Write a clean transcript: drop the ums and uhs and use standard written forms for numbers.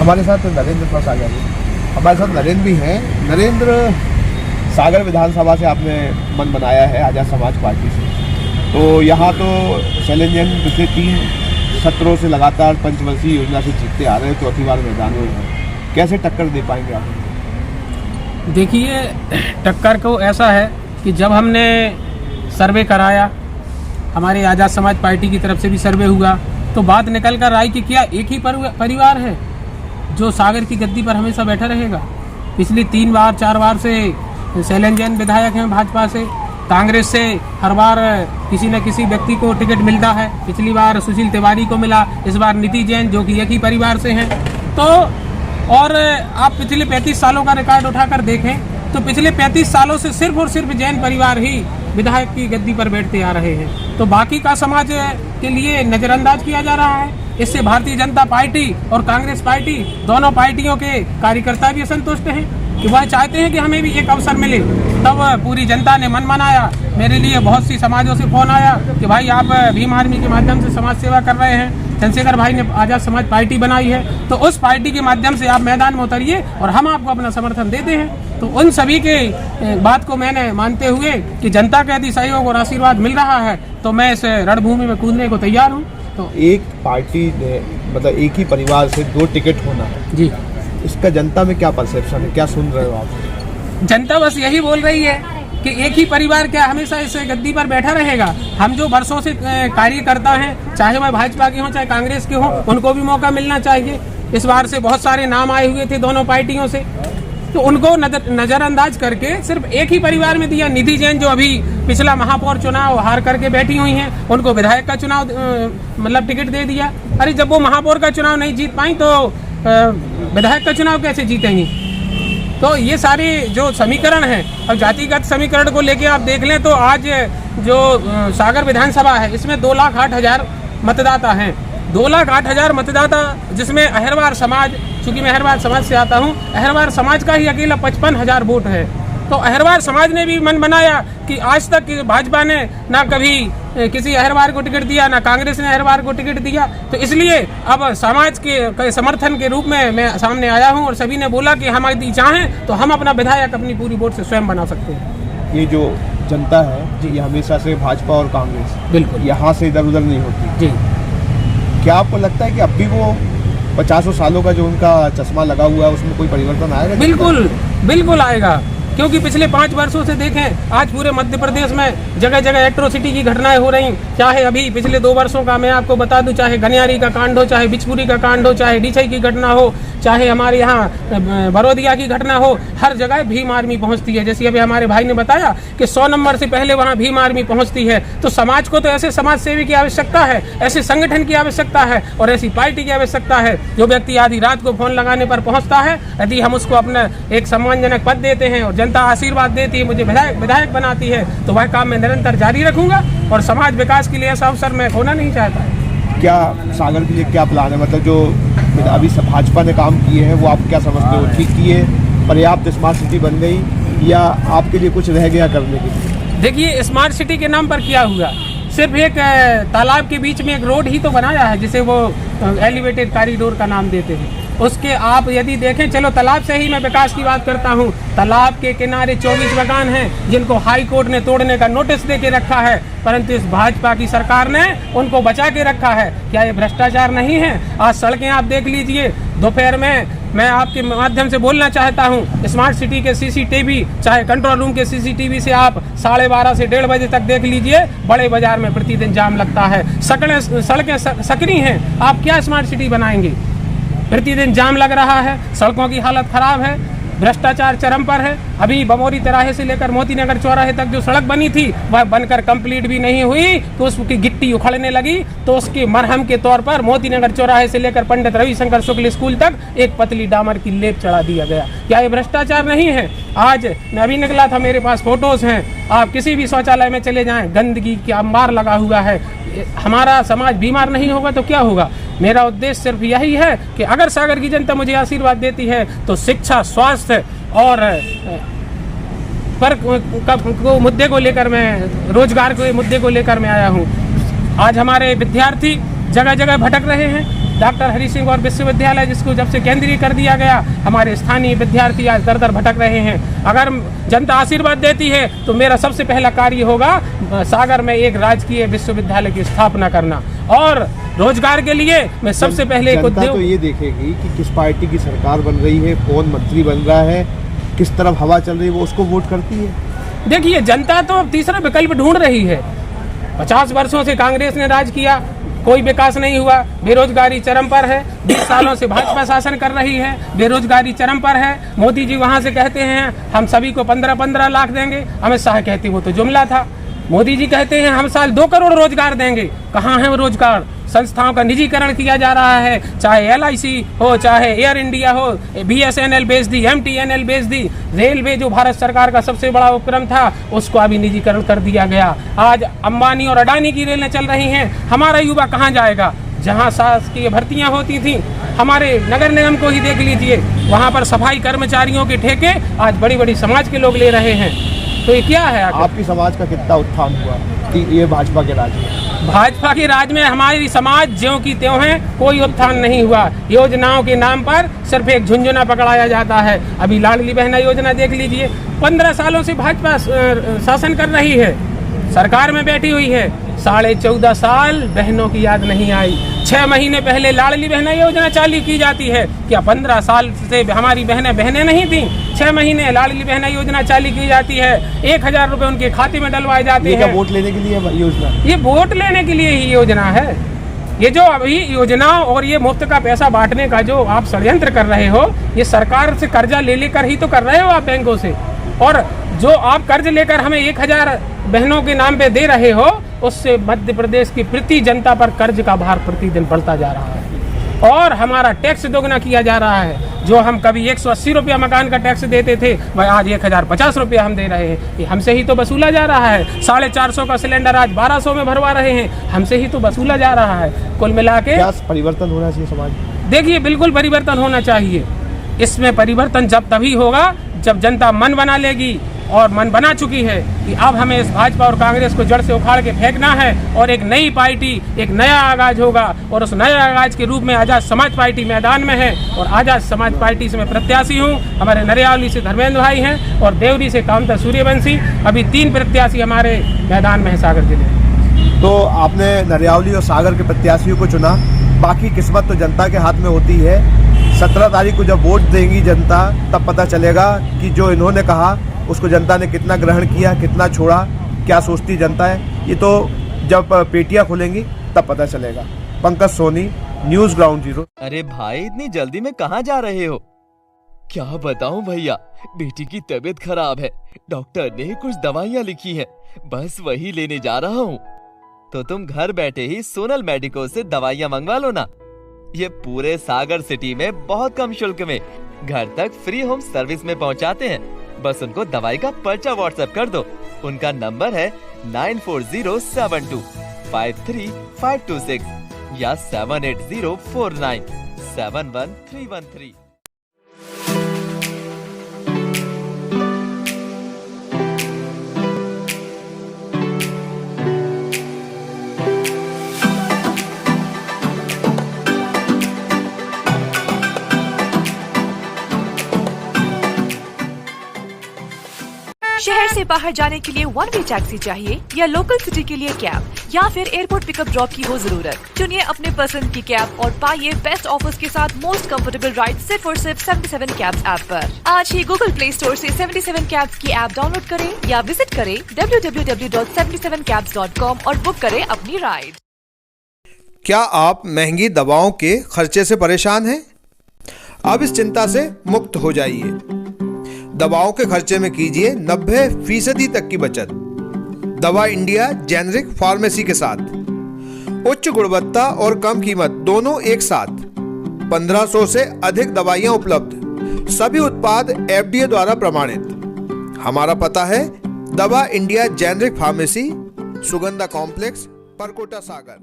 हमारे साथ नरेंद्र पास आ गया, हमारे साथ नरेंद्र भी हैं। नरेंद्र, सागर विधानसभा से आपने मन बनाया है आज़ाद समाज पार्टी से, तो यहाँ तो शैलेंद्र जैन पिछले 3 सत्रों से लगातार पंचवर्षीय योजना से जीतते आ रहे हैं, चौथी बार मैदान में हैं। कैसे टक्कर दे पाएंगे आप? देखिए, टक्कर को ऐसा है कि जब हमने सर्वे कराया, हमारे आज़ाद समाज पार्टी की तरफ से भी सर्वे हुआ, तो बात निकल कर आई कि क्या एक ही परिवार है जो सागर की गद्दी पर हमेशा बैठा रहेगा। पिछली 3 बार 4 बार से शैलेंद्र जैन विधायक हैं भाजपा से, कांग्रेस से हर बार किसी न किसी व्यक्ति को टिकट मिलता है। पिछली बार सुशील तिवारी को मिला, इस बार नीति जैन जो कि एक ही परिवार से हैं। तो और आप पिछले 35 सालों का रिकॉर्ड उठाकर देखें तो पिछले 35 सालों से सिर्फ और सिर्फ जैन परिवार ही विधायक की गद्दी पर बैठते आ रहे हैं। तो बाकी का समाज के लिए नज़रअंदाज किया जा रहा है। इससे भारतीय जनता पार्टी और कांग्रेस पार्टी, दोनों पार्टियों के कार्यकर्ता भी असंतुष्ट हैं कि वह चाहते हैं कि हमें भी एक अवसर मिले। तब पूरी जनता ने मन मनाया। मेरे लिए बहुत सी समाजों से फ़ोन आया कि भाई आप भीम आर्मी के माध्यम से समाज सेवा कर रहे हैं, चंद्रशेखर भाई ने आज़ाद समाज पार्टी बनाई है, तो उस पार्टी के माध्यम से आप मैदान में उतरिए और हम आपको अपना समर्थन देते हैं। तो उन सभी के बात को मैंने मानते हुए कि जनता का यदि सहयोग और आशीर्वाद मिल रहा है तो मैं इस रणभूमि में कूदने को तैयार हूँ। तो एक पार्टी ने, मतलब एक ही परिवार से 2 टिकट होना है जी, इसका जनता में क्या परसेप्शन है, क्या सुन रहे हो आप? जनता बस यही बोल रही है कि एक ही परिवार क्या हमेशा इस गद्दी पर बैठा रहेगा। हम जो वर्षों से कार्यकर्ता हैं, चाहे वह भाजपा के हों चाहे कांग्रेस के हों, उनको भी मौका मिलना चाहिए। इस बार से बहुत सारे नाम आए हुए थे दोनों पार्टियों से, तो उनको नजरअंदाज करके सिर्फ एक ही परिवार में दिया। निधि जैन जो अभी पिछला महापौर चुनाव हार करके बैठी हुई हैं, उनको विधायक का चुनाव मतलब टिकट दे दिया। अरे जब वो महापौर का चुनाव नहीं जीत पाई तो विधायक का चुनाव कैसे जीतेंगी? तो ये सारे जो समीकरण हैं, अब जातिगत समीकरण को लेके आप देख लें तो आज जो सागर विधानसभा है इसमें 2,08,000 मतदाता हैं। 2,08,000 मतदाता, जिसमें अहिरवार समाज, चूंकि मैं अहिरवार समाज से आता हूं, अहिरवार समाज का ही अकेला 55,000 वोट है। तो अहिरवार समाज ने भी मन बनाया कि आज तक भाजपा ने ना कभी किसी अहिरवार को टिकट दिया, ना कांग्रेस ने अहिरवार को टिकट दिया। तो इसलिए अब समाज के समर्थन के रूप में मैं सामने आया हूं और सभी ने बोला कि हम यदि चाहें तो हम अपना विधायक अपनी पूरी वोट से स्वयं बना सकते हैं। ये जो जनता है जी, ये हमेशा से भाजपा और कांग्रेस बिल्कुल यहाँ से इधर उधर नहीं होती जी। क्या आपको लगता है कि अब भी वो 50 सालों का जो उनका चश्मा लगा हुआ है उसमें कोई परिवर्तन आएगा? बिल्कुल बिल्कुल आएगा, क्योंकि पिछले 5 वर्षों से देखें आज पूरे मध्य प्रदेश में जगह जगह एट्रोसिटी की घटनाएं हो रही। चाहे अभी पिछले 2 वर्षों का मैं आपको बता दूं, चाहे गनियारी का कांड हो, चाहे बिचपुरी का कांड हो, चाहे डीछई की घटना हो, चाहे हमारे यहाँ बरोदिया की घटना हो, हर जगह भीम आर्मी पहुँचती है। जैसे अभी हमारे भाई ने बताया कि 100 नंबर से पहले वहाँ भीम आर्मी पहुँचती है। तो समाज को तो ऐसे समाज सेवी की आवश्यकता है, ऐसे संगठन की आवश्यकता है और ऐसी पार्टी की आवश्यकता है जो व्यक्ति आधी रात को फोन लगाने पर पहुँचता है। यदि हम उसको अपना एक सम्मानजनक पद देते हैं और जनता आशीर्वाद देती है, मुझे विधायक बनाती है, तो वह काम मैं निरंतर जारी रखूंगा और समाज विकास के लिए ऐसा अवसर मैं खोना नहीं चाहता। क्या सागर के लिए क्या प्लान है? मतलब जो अभी भाजपा ने काम किए हैं वो आप क्या समझते हो, ठीक किए, पर्याप्त स्मार्ट सिटी बन गई या आपके लिए कुछ रह गया करने के लिए? देखिए, स्मार्ट सिटी के नाम पर क्या हुआ, सिर्फ एक तालाब के बीच में एक रोड ही तो बनाया है जिसे वो एलिवेटेड कॉरिडोर का नाम देते हैं। उसके आप यदि देखें, चलो तालाब से ही मैं विकास की बात करता हूँ, तालाब के किनारे 24 मकान हैं जिनको हाई कोर्ट ने तोड़ने का नोटिस दे के रखा है, परंतु इस भाजपा की सरकार ने उनको बचा के रखा है। क्या ये भ्रष्टाचार नहीं है? आज सड़कें आप देख लीजिए, दोपहर में मैं आपके माध्यम से बोलना चाहता हूं, स्मार्ट सिटी के सीसीटीवी, चाहे कंट्रोल रूम के सीसीटीवी से आप 12:30 से 1:30 बजे तक देख लीजिए, बड़े बाजार में प्रतिदिन जाम लगता है। सड़कें सकरी हैं, आप क्या स्मार्ट सिटी बनाएंगे? प्रतिदिन जाम लग रहा है, सड़कों की हालत खराब है, भ्रष्टाचार चरम पर है। अभी बमोरी तिराहे से लेकर मोतीनगर चौराहे तक जो सड़क बनी थी वह बनकर कंप्लीट भी नहीं हुई तो उसकी गिट्टी उखड़ने लगी, तो उसके मरहम के तौर पर मोतीनगर चौराहे से लेकर पंडित रविशंकर शुक्ल स्कूल तक एक पतली डामर की लेप चढ़ा दिया गया। क्या ये भ्रष्टाचार नहीं है? आज मैं अभी निकला था, मेरे पास फोटोज हैं, आप किसी भी शौचालय में चले जाएं, गंदगी का अंबार लगा हुआ है। हमारा समाज बीमार नहीं होगा तो क्या होगा? मेरा उद्देश्य सिर्फ यही है कि अगर सागर की जनता मुझे आशीर्वाद देती है तो शिक्षा, स्वास्थ्य और पर को मुद्दे को लेकर मैं, रोजगार के मुद्दे को लेकर मैं आया हूँ। आज हमारे विद्यार्थी जगह जगह भटक रहे हैं, डॉक्टर हरि सिंह और विश्वविद्यालय, जिसको जब से केंद्रीय कर दिया गया, हमारे स्थानीय विद्यार्थी आज दर दर भटक रहे हैं। अगर जनता आशीर्वाद देती है तो मेरा सबसे पहला कार्य होगा सागर में एक राजकीय विश्वविद्यालय की स्थापना करना, और रोजगार के लिए मैं सबसे पहले एक उद्योग तो ये देखेगी कि किस पार्टी की सरकार बन रही है, कौन मंत्री बन रहा है, किस तरफ हवा चल रही है, वो उसको वोट करती है। देखिए, जनता तो अब तीसरा विकल्प ढूंढ रही है। 50 वर्षों से कांग्रेस ने राज किया, कोई विकास नहीं हुआ, बेरोजगारी चरम पर है। 20 सालों से भाजपा शासन कर रही है, बेरोजगारी चरम पर है। मोदी जी वहां से कहते हैं हम सभी को 15-15 लाख देंगे, अमित शाह कहते वो तो जुमला था। मोदी जी कहते हैं हम साल 2 करोड़ रोजगार देंगे, कहाँ है वो रोजगार? संस्थाओं का निजीकरण किया जा रहा है, चाहे LIC हो, चाहे एयर इंडिया हो, BSNL बेच दी, MTNL बेच दी। रेलवे जो भारत सरकार का सबसे बड़ा उपक्रम था, उसको अभी निजीकरण कर दिया गया। आज अंबानी और अडानी की रेलें चल रही हैं। हमारा युवा कहाँ जाएगा? जहाँ शासकीय भर्तियाँ होती थी, हमारे नगर निगम को ही देख लीजिए, वहाँ पर सफाई कर्मचारियों के ठेके आज बड़ी बड़ी समाज के लोग ले रहे हैं। तो ये क्या है? आपकी समाज का कितना उत्थान हुआ कि ये भाजपा के राज में? भाजपा के राज में हमारी समाज ज्यों की त्यों है, कोई उत्थान नहीं हुआ। योजनाओं के नाम पर सिर्फ एक झुंझुना पकड़ाया जाता है। अभी लाडली बहना योजना देख लीजिए, 15 सालों से भाजपा शासन कर रही है, सरकार में बैठी हुई है, 14.5 साल बहनों की याद नहीं आई। 6 महीने पहले लाडली बहना योजना चालू की जाती है, क्या 15 साल से हमारी बहनें नहीं थी? 6 महीने लाडली बहना योजना चालू की जाती है, 1000 रुपए उनके खाते में डलवाए जाते हैं। वोट लेने के लिए योजना? ये वोट लेने के लिए ही योजना है। ये जो अभी योजना और ये मुफ्त का पैसा बांटने का जो आप षड्यंत्र कर रहे हो, ये सरकार से कर्जा ले लेकर ही तो कर रहे हो आप बैंकों से। और जो आप कर्ज लेकर हमें 1000 बहनों के नाम पे दे रहे हो, उससे मध्य प्रदेश की प्रति जनता पर कर्ज का भार प्रतिदिन बढ़ता जा रहा है और हमारा टैक्स दोगुना किया जा रहा है। जो हम कभी 180 रुपया मकान का टैक्स देते थे, वह आज 1050 रुपया हम दे रहे हैं। ये हमसे ही तो वसूला जा रहा है। 450 का सिलेंडर आज 1200 में भरवा रहे हैं, हमसे ही तो वसूला जा रहा है। कुल मिला के क्या परिवर्तन होना चाहिए समाज में? देखिए, बिल्कुल परिवर्तन होना चाहिए। इसमें परिवर्तन जब तभी होगा जब जनता मन बना लेगी, और मन बना चुकी है कि अब हमें इस भाजपा और कांग्रेस को जड़ से उखाड़ के फेंकना है और एक नई पार्टी, एक नया आगाज होगा। और उस नए आगाज के रूप में आजाद समाज पार्टी मैदान में है, और आजाद समाज पार्टी से मैं प्रत्याशी हूँ। हमारे नरियावली से धर्मेंद्र भाई हैं और देवरी से कामता सूर्यवंशी। अभी 3 प्रत्याशी हमारे मैदान में है सागर जिले। तो आपने नरियावली और सागर के प्रत्याशियों को चुना, बाकी किस्मत तो जनता के हाथ में होती है। 17 तारीख को जब वोट देंगी जनता, तब पता चलेगा कि जो इन्होंने कहा उसको जनता ने कितना ग्रहण किया, कितना छोड़ा, क्या सोचती जनता है। ये तो जब पेटियां खुलेंगी तब पता चलेगा। Pankaj Soni, news ground zero. अरे भाई, इतनी जल्दी में कहाँ जा रहे हो? क्या बताऊं भैया, बेटी की तबीयत खराब है, डॉक्टर ने कुछ दवाइयाँ लिखी हैं, बस वही लेने जा रहा हूँ। तो तुम घर बैठे ही सोनल मेडिको से दवाइयाँ मंगवा लो ना। ये पूरे सागर सिटी में बहुत कम शुल्क में घर तक फ्री होम सर्विस में पहुँचाते हैं। बस उनको दवाई का पर्चा व्हाट्सएप कर दो। उनका नंबर है 9407253526 या 7804971313। शहर से बाहर जाने के लिए 1 वे टैक्सी चाहिए या लोकल सिटी के लिए कैब, या फिर एयरपोर्ट पिकअप ड्रॉप की हो जरूरत? चुनिए अपने पसंद की कैब और पाइए बेस्ट ऑफर्स के साथ मोस्ट कंफर्टेबल राइड सिर्फ और सिर्फ 77 कैब्स ऐप पर। आज ही गूगल प्ले स्टोर से 77 कैब्स की ऐप डाउनलोड करें या विजिट करें www.77cabs.com और बुक करें अपनी राइड। क्या आप महंगी दवाओं के खर्चे से परेशान हैं? अब इस चिंता से मुक्त हो जाइए। दवाओं के खर्चे में कीजिए 90% तक की बचत। दवा इंडिया जेनेरिक फार्मेसी के साथ उच्च गुणवत्ता और कम कीमत दोनों एक साथ। 1500 से अधिक दवाइयां उपलब्ध, सभी उत्पाद FDA द्वारा प्रमाणित। हमारा पता है Dava India generic pharmacy, Sugandha complex, Parkota सागर।